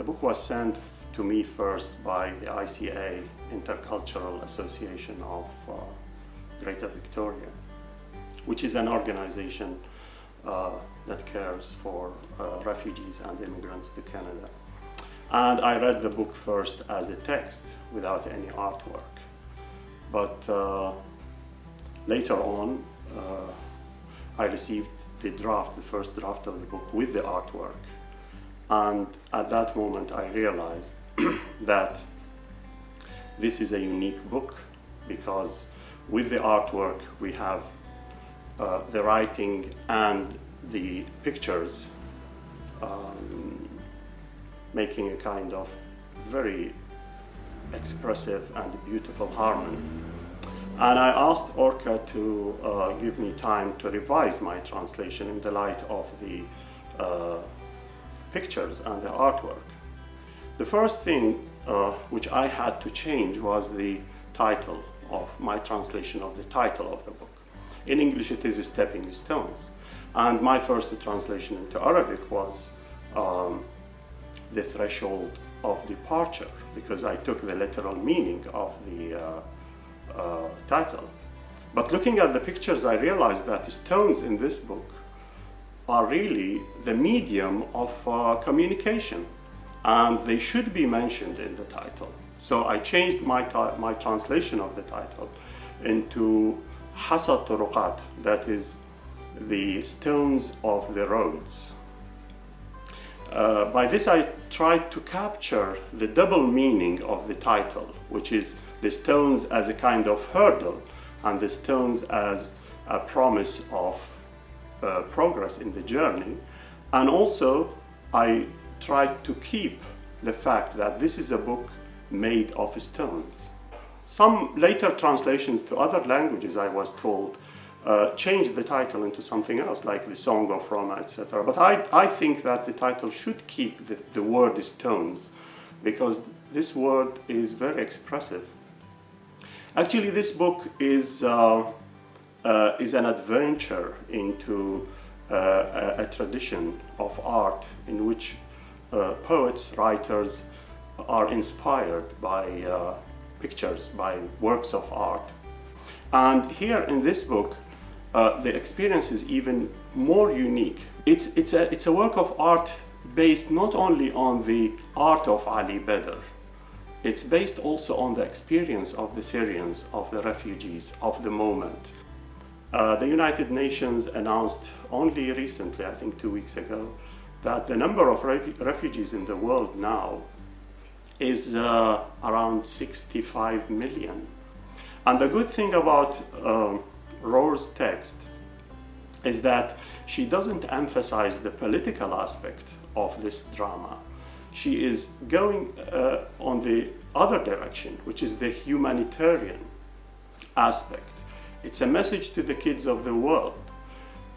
The book was sent to me first by the ICA, Intercultural Association of Greater Victoria, which is an organization that cares for refugees and immigrants to Canada. And I read the book first as a text without any artwork. But later on, I received the first draft of the book with the artwork. And at that moment, I realized that this is a unique book, because with the artwork, we have the writing and the pictures making a kind of very expressive and beautiful harmony. And I asked Orca to give me time to revise my translation in the light of the pictures and the artwork. The first thing which I had to change was the title of my translation of the title of the book. In English it is Stepping Stones, and my first translation into Arabic was The Threshold of Departure, because I took the literal meaning of the title. But looking at the pictures, I realized that the stones in this book are really the medium of communication, and they should be mentioned in the title. So I changed my translation of the title into Hasa Turuqat, that is the stones of the roads. By this I tried to capture the double meaning of the title, which is the stones as a kind of hurdle and the stones as a promise of progress in the journey. And also I tried to keep the fact that this is a book made of stones. Some later translations to other languages, I was told, changed the title into something else, like the Song of Roma, etc. But I think that the title should keep the word stones, because this word is very expressive. Actually, this book is an adventure into a tradition of art in which poets, writers are inspired by pictures, by works of art. And here in this book, the experience is even more unique. It's a work of art based not only on the art of Ali Badr, it's based also on the experience of the Syrians, of the refugees, of the moment. The United Nations announced only recently, I think 2 weeks ago, that the number of refugees in the world now is around 65 million. And the good thing about Ruurs' text is that she doesn't emphasize the political aspect of this drama. She is going on the other direction, which is the humanitarian aspect. It's a message to the kids of the world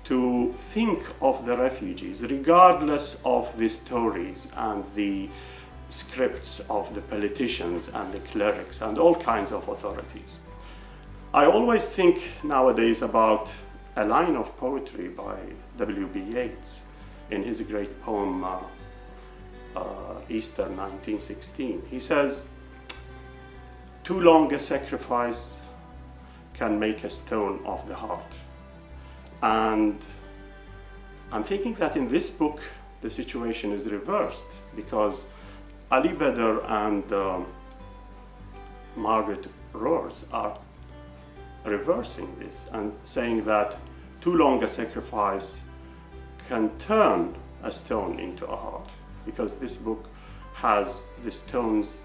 to think of the refugees regardless of the stories and the scripts of the politicians and the clerics and all kinds of authorities. I always think nowadays about a line of poetry by W.B. Yeats in his great poem Easter 1916. He says, "Too long a sacrifice can make a stone of the heart." And I'm thinking that in this book the situation is reversed, because Ali Badr and Margriet Ruurs are reversing this and saying that too long a sacrifice can turn a stone into a heart, because this book has the stones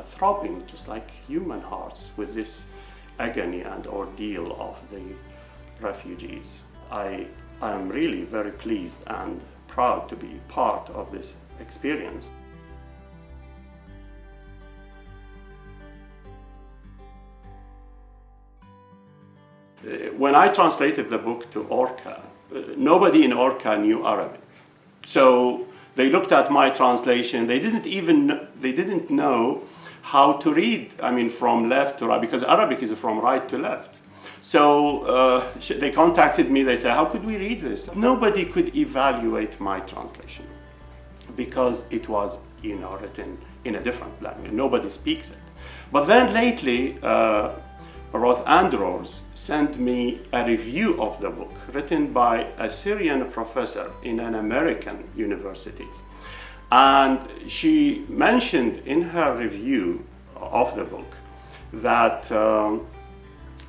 throbbing just like human hearts with this agony and ordeal of the refugees. I am really very pleased and proud to be part of this experience. When I translated the book to Orca, nobody in Orca knew Arabic. So they looked at my translation, they didn't know how to read, from left to right, because Arabic is from right to left. So they contacted me, they said, how could we read this? Nobody could evaluate my translation. because it was, written in a different language. Nobody speaks it. But then lately, Roth and Ruurs sent me a review of the book written by a Syrian professor in an American university. And she mentioned in her review of the book that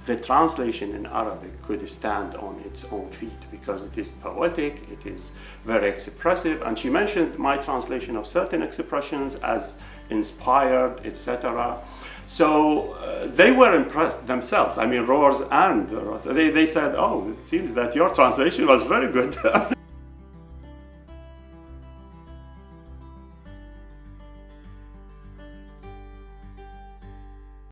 the translation in Arabic could stand on its own feet because it is poetic, it is very expressive, and she mentioned my translation of certain expressions as inspired, etc. So they were impressed themselves. I mean, Ruurs and Roth, they said, oh, it seems that your translation was very good.